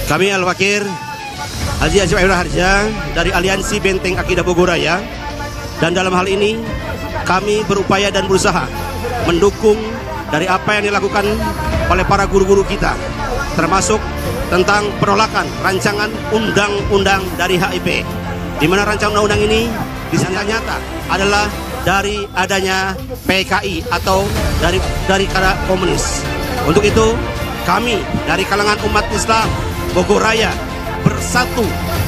Kami Al-Fakir Haji Azim Ayyur Harja dari Aliansi Benteng Akidah Bogoraya, dan dalam hal ini kami berupaya dan berusaha mendukung dari apa yang dilakukan oleh para guru-guru kita, termasuk tentang penolakan rancangan undang-undang dari HIP, di mana rancangan undang-undang ini disangka-nyata adalah dari adanya PKI atau dari kata komunis. Untuk itu kami dari kalangan umat Islam Bogoraya bersatu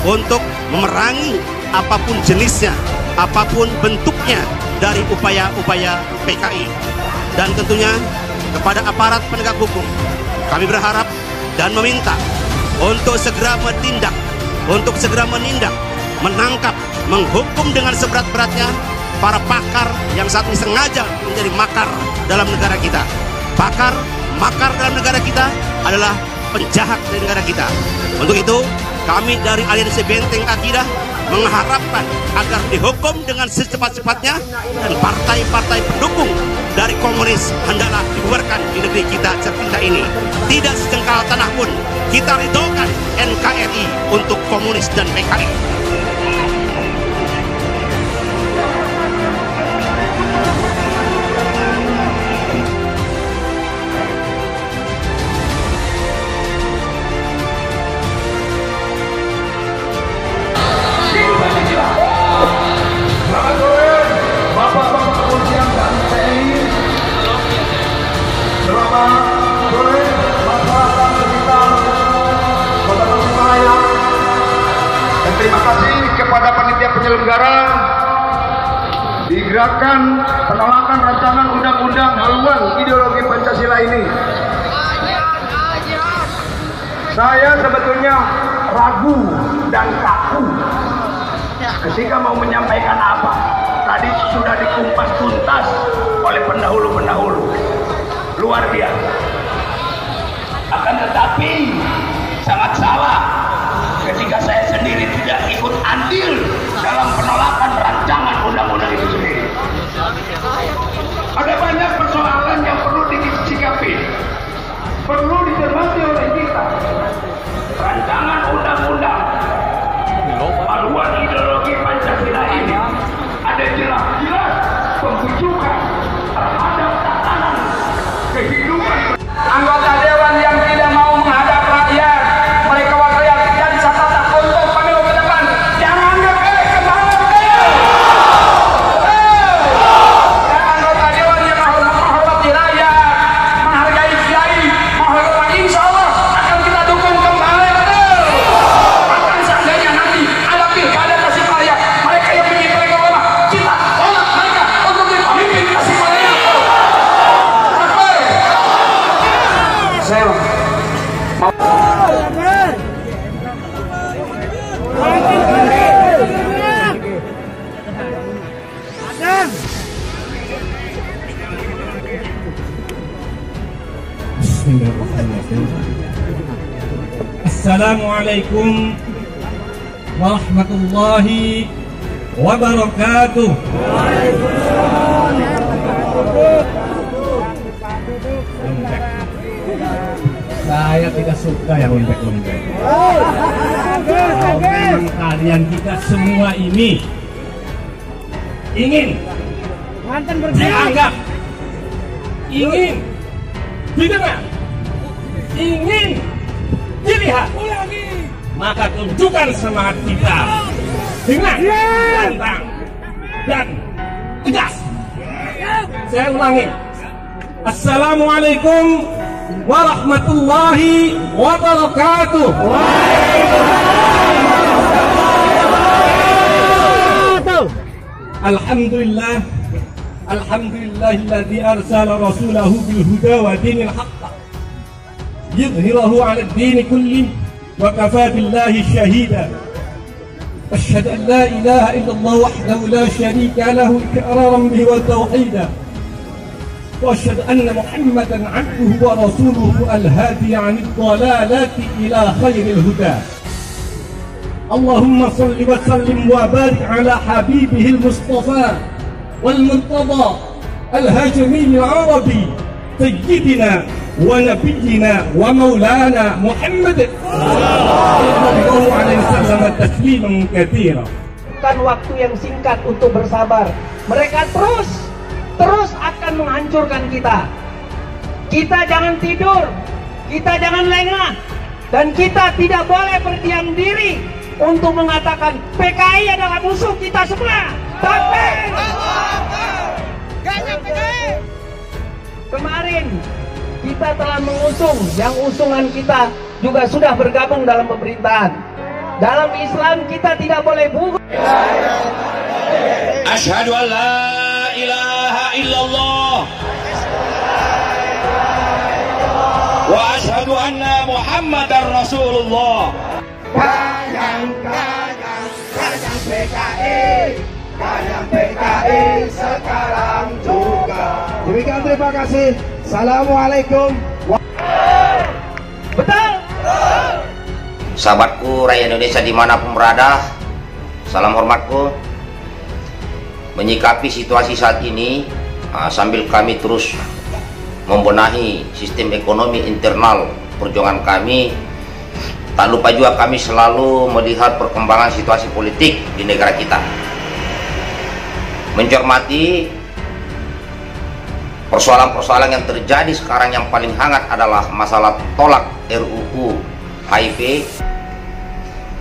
untuk memerangi apapun jenisnya, apapun bentuknya dari upaya-upaya PKI. Dan tentunya kepada aparat penegak hukum kami berharap dan meminta untuk segera menindak, untuk segera menindak, menangkap, menghukum dengan seberat-beratnya para pakar yang saat ini sengaja menjadi makar dalam negara kita. Pakar, makar dalam negara kita adalah penjahat dari negara kita. Untuk itu kami dari Aliansi Benteng Akidah mengharapkan agar dihukum dengan secepat-cepatnya, dan partai-partai pendukung dari komunis hendaklah dibubarkan di negeri kita tercinta ini. Tidak sejengkal tanah pun kita ridhokan NKRI untuk komunis dan PKI. Terima kasih kepada panitia penyelenggara di gerakan penolakan rancangan undang-undang haluan ideologi Pancasila ini. Saya sebetulnya ragu dan kaku ketika mau menyampaikan apa. Tadi sudah dikumpas tuntas oleh pendahulu-pendahulu. Luar biasa. Akan tetapi sangat salah ketika saya sendiri tidak ikut andil dalam penolakan rancangan undang-undang itu sendiri. Ada banyak persoalan yang perlu disikapi, perlu dicermati oleh kita. Rancangan undang-undang haluan ideologi Pancasila ini ada jelas-jelas pembujukan terhadap tatanan kehidupan. Anggota dewan yang tidak mau menghadap rakyat, mereka wakil rakyat dan catatan untuk pemilu ke depan, jangan anggap kembali dan anggota dewan yang menghormati rakyat, menghargai kiai, menghormati, insya Allah akan kita dukung kembali. Akan seandainya nanti ada pilkada Tasikmalaya, mereka yang bikin mereka lemah, kita tolak mereka untuk dipimpin Tasikmalaya. Saya mau Assalamualaikum warahmatullahi wabarakatuh. Saya tidak suka yang lembek-lembek. Kalian kita semua ini ingin dianggap, ingin didengar, ingin dilihat, maka tunjukkan semangat kita dengan lantang dan tegas. Saya ulangi, Assalamualaikum warahmatullahi wabarakatuh. Alhamdulillah, alhamdulillahilladzi arsala rasulahu bil huda wa dinil haqq yudhhirahu 'ala ad-din kulli wa kafa billahi shahida. Asyhadu an la ilaha illallah wahdahu la syarika lahu iqraran bihi wa tauhida. وأشهد أن محمدا عبده ورسوله الهادي عن الضلالات إلى خير الهدى. اللهم صل وسلم وبارك على حبيبه المصطفى والمرتضى الهاشمي العربي سيدنا ونبينا ومولانا محمد صلى الله عليه وسلم تسليما كثيرا. Bukan waktu yang singkat untuk bersabar. Mereka terus akan menghancurkan kita. Kita jangan tidur, kita jangan lengah, dan kita tidak boleh berdiam diri untuk mengatakan PKI adalah musuh kita semua. Takbir! Kemarin kita telah mengusung, yang usungan kita juga sudah bergabung dalam pemerintahan. Dalam Islam kita tidak boleh bunuh. Asyhadu an la ilaha illallah wa asyhadu anna Muhammadar Rasulullah. Kayang PKI sekarang juga. Demikian, terima kasih. Assalamualaikum. Betul. Sahabatku rakyat Indonesia dimanapun berada, salam hormatku. Menyikapi situasi saat ini, sambil kami terus membenahi sistem ekonomi internal perjuangan kami, tak lupa juga kami selalu melihat perkembangan situasi politik di negara kita. Mencermati persoalan-persoalan yang terjadi sekarang, yang paling hangat adalah masalah tolak RUU HIP.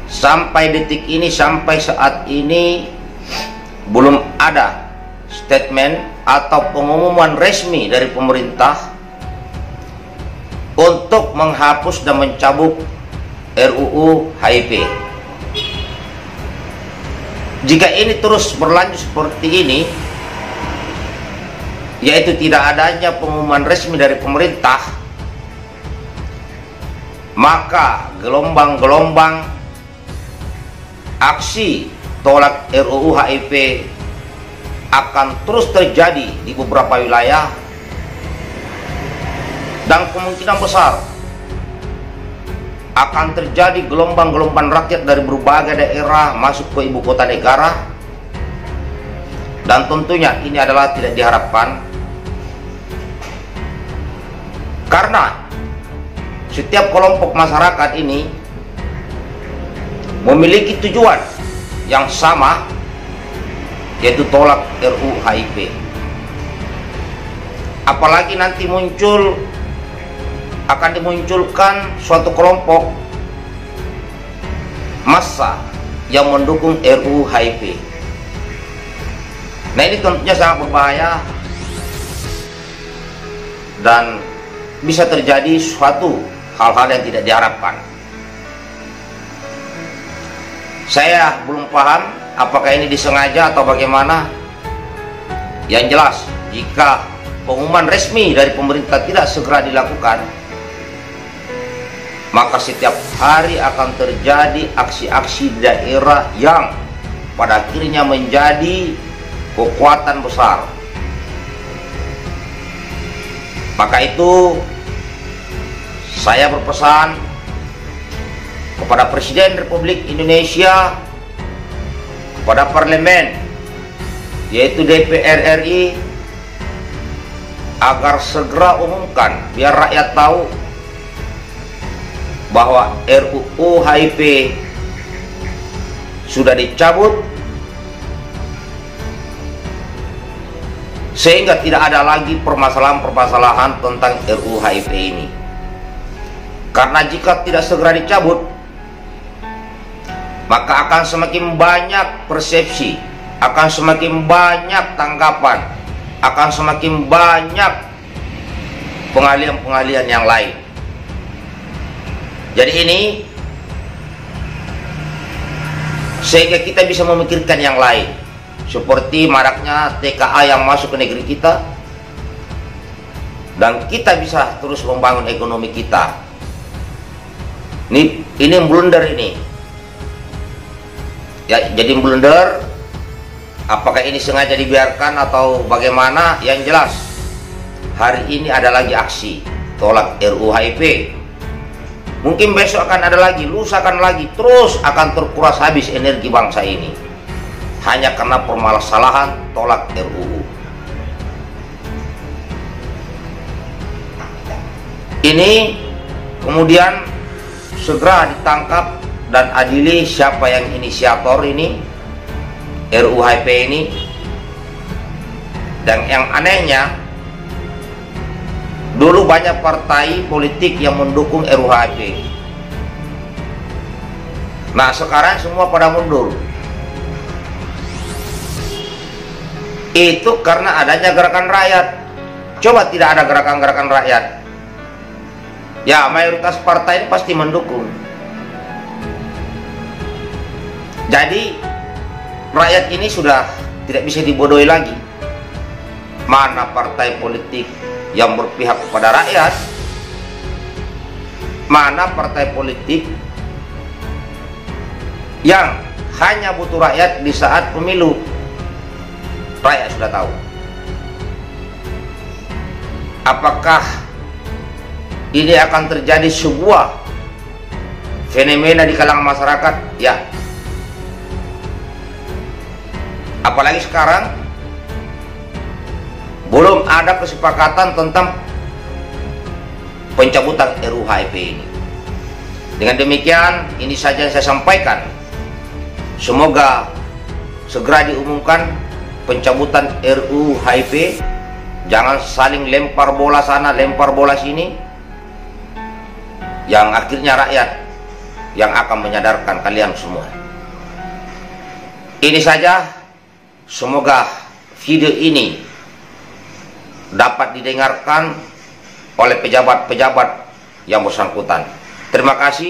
Sampai detik ini, sampai saat ini belum ada statement atau pengumuman resmi dari pemerintah untuk menghapus dan mencabut RUU HIP. Jika ini terus berlanjut seperti ini, yaitu tidak adanya pengumuman resmi dari pemerintah, maka gelombang-gelombang aksi tolak RUU HIP akan terus terjadi di beberapa wilayah, dan kemungkinan besar akan terjadi gelombang-gelombang rakyat dari berbagai daerah masuk ke ibu kota negara. Dan tentunya ini adalah tidak diharapkan, karena setiap kelompok masyarakat ini memiliki tujuan yang sama, yaitu tolak RUU HIP. Apalagi nanti akan dimunculkan suatu kelompok massa yang mendukung RUU HIP. Nah, ini tentunya sangat berbahaya dan bisa terjadi suatu hal-hal yang tidak diharapkan. Saya belum paham apakah ini disengaja atau bagaimana. Yang jelas, jika pengumuman resmi dari pemerintah tidak segera dilakukan, maka setiap hari akan terjadi aksi-aksi di daerah yang pada akhirnya menjadi kekuatan besar. Maka itu saya berpesan kepada Presiden Republik Indonesia, kepada Parlemen, yaitu DPR RI, agar segera umumkan biar rakyat tahu bahwa RUU HIP sudah dicabut, sehingga tidak ada lagi permasalahan-permasalahan tentang RUU HIP ini. Karena jika tidak segera dicabut, maka akan semakin banyak persepsi, akan semakin banyak tanggapan, akan semakin banyak pengalihan-pengalihan yang lain. Jadi ini sehingga kita bisa memikirkan yang lain, seperti maraknya TKA yang masuk ke negeri kita, dan kita bisa terus membangun ekonomi kita. Ini blunder ini. Ya, jadi blunder. Apakah ini sengaja dibiarkan atau bagaimana? Yang jelas, hari ini ada lagi aksi tolak RUU HIP. Mungkin besok akan ada lagi, lusa akan lagi, terus akan terkuras habis energi bangsa ini hanya karena permasalahan tolak RUU. ini kemudian segera ditangkap dan adili siapa yang inisiator ini RUU HIP ini. Dan yang anehnya, dulu banyak partai politik yang mendukung RUU HIP. Nah, sekarang semua pada mundur. Itu karena adanya gerakan rakyat. Coba tidak ada gerakan-gerakan rakyat, ya mayoritas partai ini pasti mendukung. Jadi rakyat ini sudah tidak bisa dibodohi lagi. Mana partai politik yang berpihak kepada rakyat, mana partai politik yang hanya butuh rakyat di saat pemilu. Rakyat sudah tahu. Apakah ini akan terjadi sebuah fenomena di kalangan masyarakat? Ya. Apalagi sekarang belum ada kesepakatan tentang pencabutan RUU HIP ini. Dengan demikian, ini saja yang saya sampaikan. Semoga segera diumumkan pencabutan RUU HIP. Jangan saling lempar bola sana, lempar bola sini, yang akhirnya rakyat yang akan menyadarkan kalian semua. Ini saja. Semoga video ini dapat didengarkan oleh pejabat-pejabat yang bersangkutan. Terima kasih.